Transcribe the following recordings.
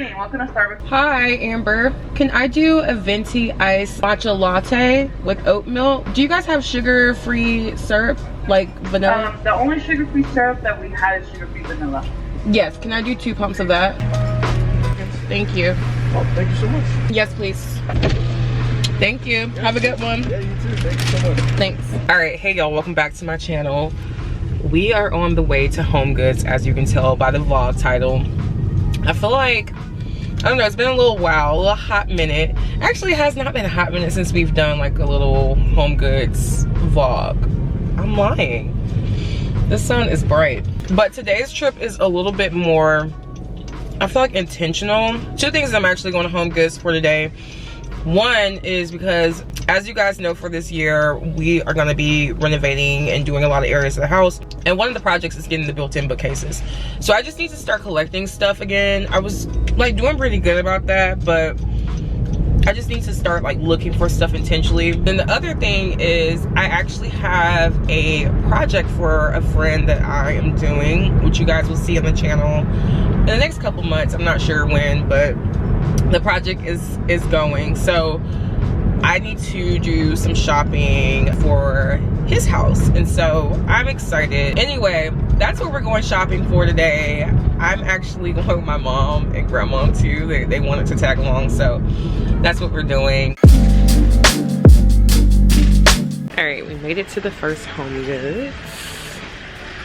morning. What can I start with? Hi, Amber. Can I do a venti iced matcha latte with oat milk? Do you guys have sugar-free syrup, like vanilla? The only sugar-free syrup that we had is sugar-free vanilla. Yes, can I do 2 pumps of that? Thank you. Oh, thank you so much. Yes, please. Thank you. Have a good one. Yeah, you too. Thank you so much. Thanks. All right, hey y'all, welcome back to my channel. We are on the way to HomeGoods, as you can tell by the vlog title. I feel like, I don't know, it's been a little while, a little hot minute. Actually, it has not been a hot minute since we've done like a little HomeGoods vlog. I'm lying. The sun is bright. But today's trip is a little bit more, I feel like, intentional. 2 things I'm actually going to HomeGoods for today. One is because, as you guys know, for this year, we are gonna be renovating and doing a lot of areas of the house. And one of the projects is getting the built-in bookcases. So I just need to start collecting stuff again. I was like doing pretty good about that, but I just need to start like looking for stuff intentionally. Then the other thing is I actually have a project for a friend that I am doing, which you guys will see on the channel in the next couple months. I'm not sure when, but the project is going. So I need to do some shopping for his house, and so I'm excited. Anyway, that's what we're going shopping for today. I'm actually going with my mom and grandma too. They wanted to tag along, so that's what we're doing. All right, we made it to the first HomeGoods.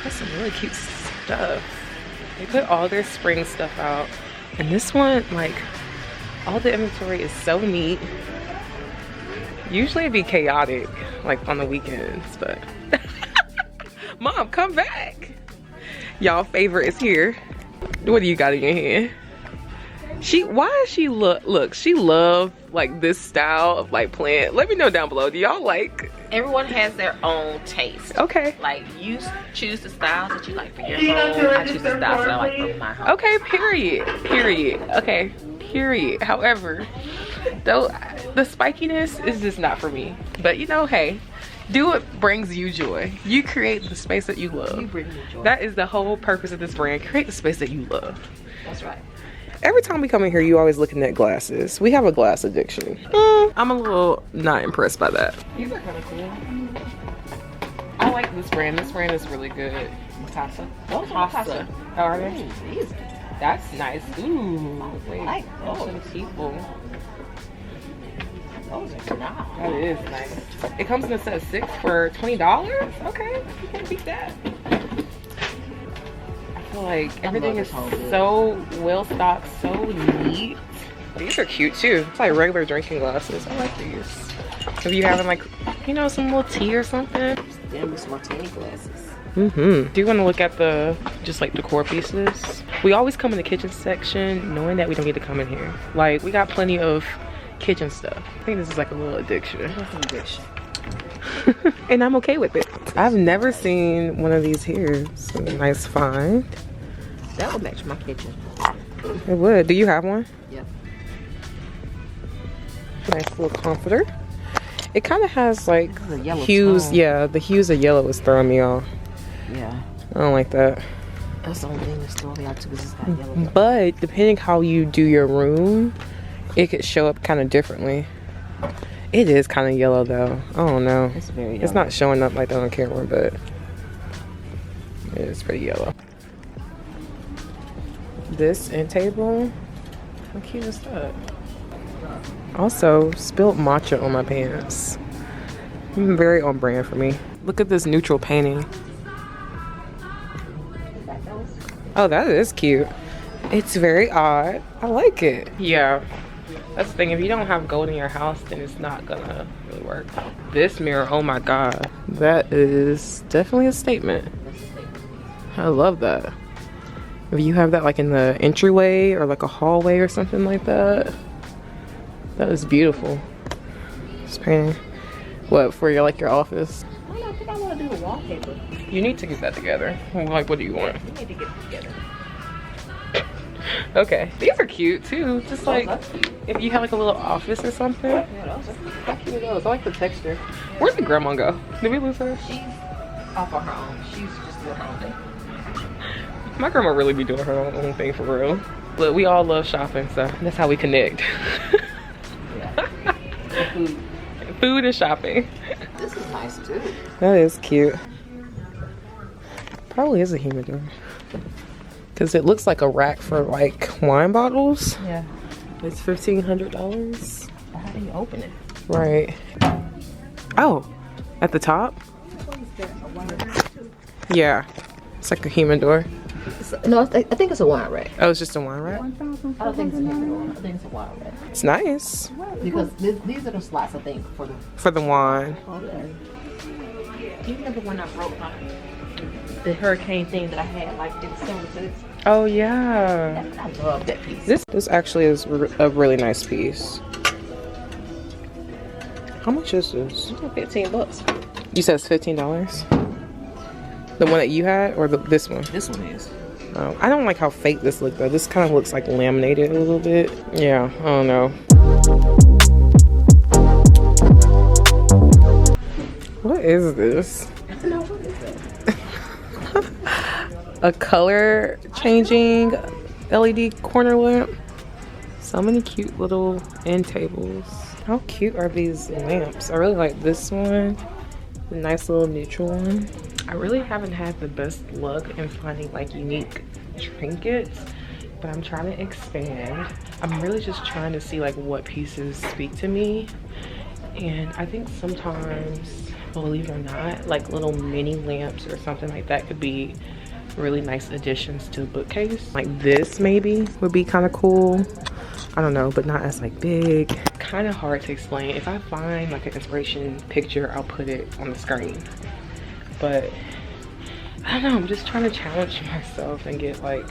That's some really cute stuff. They put all their spring stuff out, and this one, like, all the inventory is so neat. Usually it'd be chaotic, like on the weekends, but Mom, come back. Y'all favorite is here. What do you got in your hand? Why is she look, she love like this style of like plant. Let me know down below. Do y'all like? Everyone has their own taste. Okay. Like, you choose the styles that you like for your home. I choose the styles that I like for my home. Okay, period. Okay, period. However, though, the spikiness is just not for me. But you know, hey, do what brings you joy. You create the space that you love. You bring me joy. That is the whole purpose of this brand. Create the space that you love. That's right. Every time we come in here, you always looking at glasses. We have a glass addiction. I'm a little not impressed by that. These are kind of cool. I like this brand. This brand is really good. Tassa. Those are Tassa. Oh, are they? That's nice. Ooh, wait. I like those. Some people. Those are nice. That is nice. It comes in a set of 6 for $20. Okay, you can't beat that. I feel like everything is so well stocked, so neat. These are cute too. It's like regular drinking glasses. I like these. If you having like, you know, some little tea or something. Then with some martini glasses. Do you want to look at the just like decor pieces? We always come in the kitchen section knowing that we don't need to come in here. Like, we got plenty of kitchen stuff. I think this is like a little addiction. That's an addiction. And I'm okay with it. I've never seen one of these here. It's a nice find. That would match my kitchen. It would. Do you have one? Yep. Nice little comforter. It kind of has like hues. tone. Yeah, the hues of yellow is throwing me off. Yeah. I don't like that. That's the only thing that's throwing me out too, because it's got yellow. But depending how you do your room, it could show up kind of differently. It is kind of yellow though. I don't know. It's very yellow. It's not showing up like that on camera, but it is pretty yellow. This end table, how cute is that? Also, spilled matcha on my pants. Very on brand for me. Look at this neutral painting. Oh, that is cute. It's very odd. I like it. Yeah, that's the thing. If you don't have gold in your house, then it's not gonna really work. This mirror, oh my god. That is definitely a statement. I love that. If you have that like in the entryway or like a hallway or something like that, that is beautiful. This painting. What, for your like your office? I don't think I want to do the wallpaper. You need to get that together. Like, what do you want? You need to get it together. Okay, these are cute too. Just like if you have like a little office or something. Yeah, those are How cute are those? I like the texture. Where did grandma go? Did we lose her? She's off on her own. She's just doing her own thing. My grandma really be doing her own thing for real. Look, we all love shopping, so that's how we connect. Food. Food and shopping. This is nice too. That is cute. Probably is a humidor. Because it looks like a rack for like wine bottles. Yeah. It's $1,500. How do you open it? Right. Oh, at the top? Yeah. It's like a humidor. No, I think it's a wine rack. Oh, it's just a wine rack? I don't think it's a humidor. I think it's a wine rack. It's nice. Because these are the slots, I think, for the... For the wine. Okay. Do you remember when I broke the hurricane thing that I had like in December? Oh, yeah. I love that piece. This actually is a really nice piece. How much is this? $15. You said it's $15? The one that you had or this one? This one is. Oh, I don't like how fake this looks though. This kind of looks like laminated a little bit. Yeah, I don't know. What is this? I don't know what is that. A color changing LED corner lamp. So many cute little end tables. How cute are these lamps? I really like this one. The nice little neutral one. I really haven't had the best luck in finding like unique trinkets, but I'm trying to expand. I'm really just trying to see like what pieces speak to me. And I think sometimes, believe it or not, like little mini lamps or something like that could be really nice additions to a bookcase. Like this maybe would be kind of cool. I don't know, but not as like big. Kind of hard to explain. If I find like an inspiration picture, I'll put it on the screen. But I don't know, I'm just trying to challenge myself and get like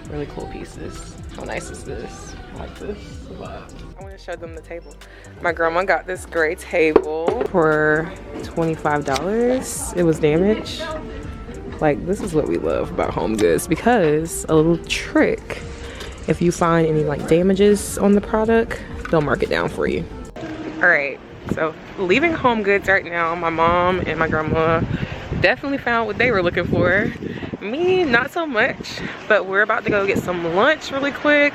really cool pieces. How nice is this? I like this a lot. I want to show them the table. My grandma got this gray table for $25. It was damaged. Like, this is what we love about HomeGoods, because a little trick, if you find any like damages on the product, they'll mark it down for you. All right, so leaving HomeGoods right now. My mom and my grandma definitely found what they were looking for. Me, not so much, but we're about to go get some lunch really quick,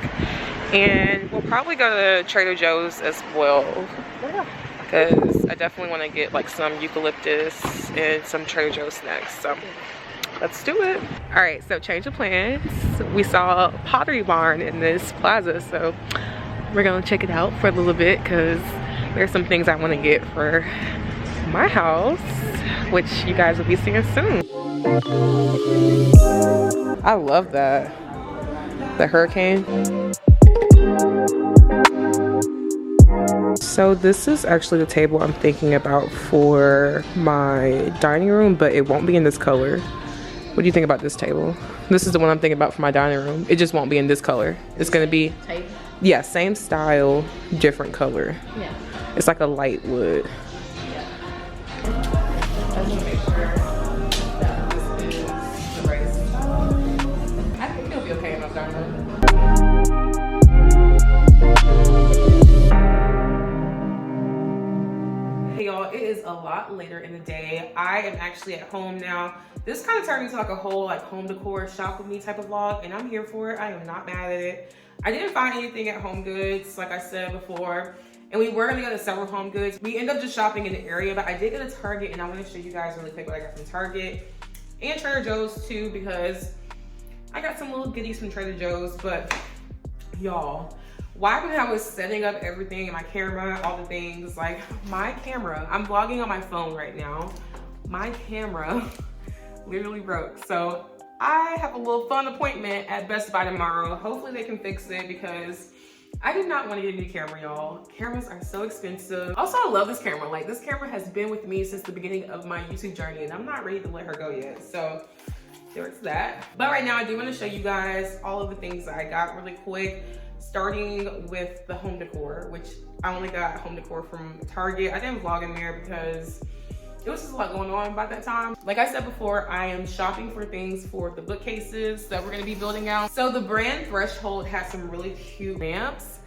and we'll probably go to Trader Joe's as well, because I definitely want to get like some eucalyptus and some Trader Joe's snacks. So let's do it. All right, so change of plans. We saw a Pottery Barn in this plaza, so we're gonna check it out for a little bit because there's some things I want to get for my house, which you guys will be seeing soon. I love that. The hurricane. So this is actually the table I'm thinking about for my dining room, but it won't be in this color. What do you think about this table? This is the one I'm thinking about for my dining room. It just won't be in this color. It's gonna be, Table? yeah, same style, different color. Yeah. It's like a light wood. I just want to make sure that this is the right style. I think it'll be okay in my dining room. Hey y'all, it is a lot later in the day. I am actually at home now. This kind of turned into like a whole like home decor shop with me type of vlog, and I'm here for it. I am not mad at it. I didn't find anything at HomeGoods, like I said before, and we were gonna go to several HomeGoods. We ended up just shopping in the area, but I did go to Target, and I want to show you guys really quick what I got from Target and Trader Joe's too, because I got some little goodies from Trader Joe's. But y'all, why when I was setting up everything and my camera, all the things, like my camera, I'm vlogging on my phone right now, my camera literally broke. So I have a little fun appointment at Best Buy tomorrow. Hopefully they can fix it, because I did not want to get a new camera, y'all. Cameras are so expensive. Also, I love this camera. Like, this camera has been with me since the beginning of my YouTube journey, and I'm not ready to let her go yet. So there's that. But right now I do want to show you guys all of the things that I got really quick, starting with the home decor, which I only got home decor from Target. I didn't vlog in there because it was just a lot going on by that time. Like I said before, I am shopping for things for the bookcases that we're gonna be building out. So the brand Threshold has some really cute lamps,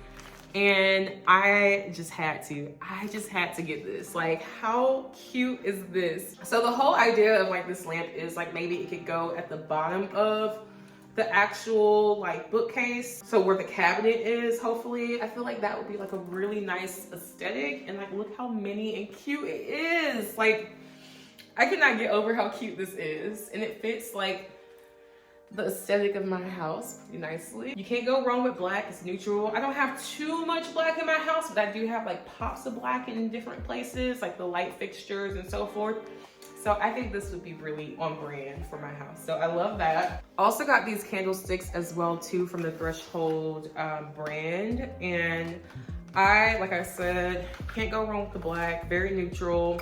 and I just had to get this. Like, how cute is this? So the whole idea of like this lamp is like maybe it could go at the bottom of the actual like bookcase, so where the cabinet is, hopefully. I feel like that would be like a really nice aesthetic. And like, look how mini and cute it is. Like, I cannot get over how cute this is. And it fits like the aesthetic of my house pretty nicely. You can't go wrong with black, it's neutral. I don't have too much black in my house, but I do have like pops of black in different places, like the light fixtures and so forth. So I think this would be really on brand for my house. So I love that. Also got these candlesticks as well too from the Threshold brand. And like I said, can't go wrong with the black, very neutral.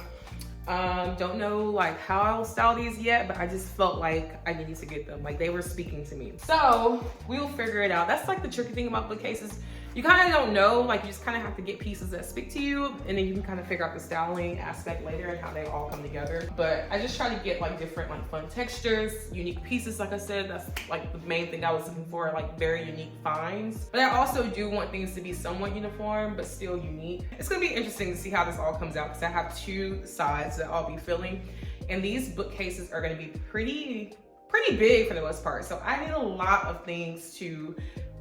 Don't know like how I'll style these yet, but I just felt like I needed to get them. Like, they were speaking to me. So we'll figure it out. That's like the tricky thing about bookcases. You kind of don't know, like you just kind of have to get pieces that speak to you, and then you can kind of figure out the styling aspect later and how they all come together. But I just try to get like different like fun textures, unique pieces. Like I said, that's like the main thing I was looking for, like very unique finds. But I also do want things to be somewhat uniform, but still unique. It's gonna be interesting to see how this all comes out, because I have two sides that I'll be filling. And these bookcases are gonna be pretty big for the most part. So I need a lot of things to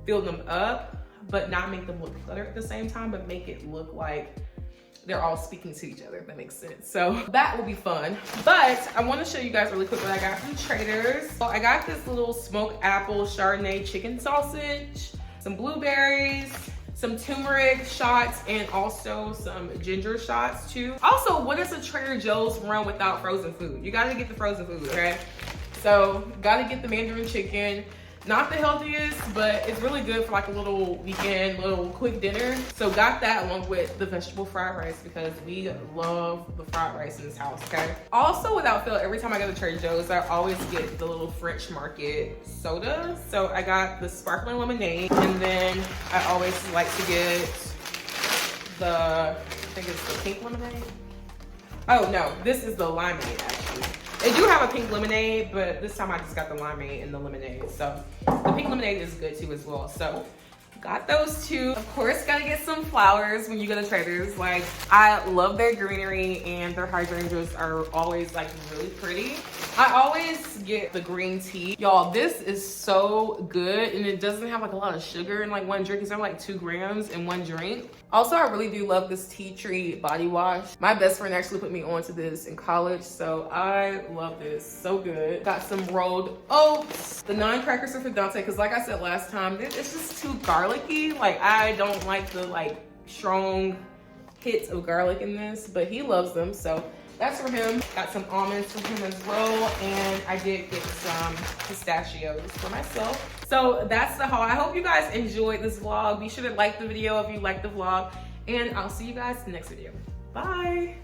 fill them up, but not make them look cluttered at the same time, but make it look like they're all speaking to each other, if that makes sense. So that will be fun. But I want to show you guys really quick what I got from Traders. So I got this little smoked apple Chardonnay chicken sausage, some blueberries, some turmeric shots, and also some ginger shots too. Also, what is a Trader Joe's run without frozen food? You gotta get the frozen food, okay? So gotta get the Mandarin chicken. Not the healthiest, but it's really good for like a little weekend, little quick dinner. So got that along with the vegetable fried rice, because we love the fried rice in this house, okay? Also, without fail, every time I go to Trader Joe's, I always get the little French Market soda. So I got the sparkling lemonade, and then I always like to get I think it's the pink lemonade. Oh no, this is the limeade actually. They do have a pink lemonade, but this time I just got the limeade and the lemonade. So the pink lemonade is good too as well. So got those two. Of course, gotta get some flowers when you go to Traders. Like, I love their greenery, and their hydrangeas are always like really pretty. I always get the green tea. Y'all, this is so good, and it doesn't have like a lot of sugar in like one drink. It's only like 2 grams in one drink. Also, I really do love this tea tree body wash. My best friend actually put me onto this in college, so I love this. So good. Got some rolled oats. The 9 crackers are for Dante, because like I said last time, it's just too garlicky. Like, I don't like the like strong hits of garlic in this, but he loves them, so that's for him. Got some almonds for him as well, and I did get some pistachios for myself. So that's the haul. I hope you guys enjoyed this vlog. Be sure to like the video if you like the vlog, and I'll see you guys in the next video. Bye.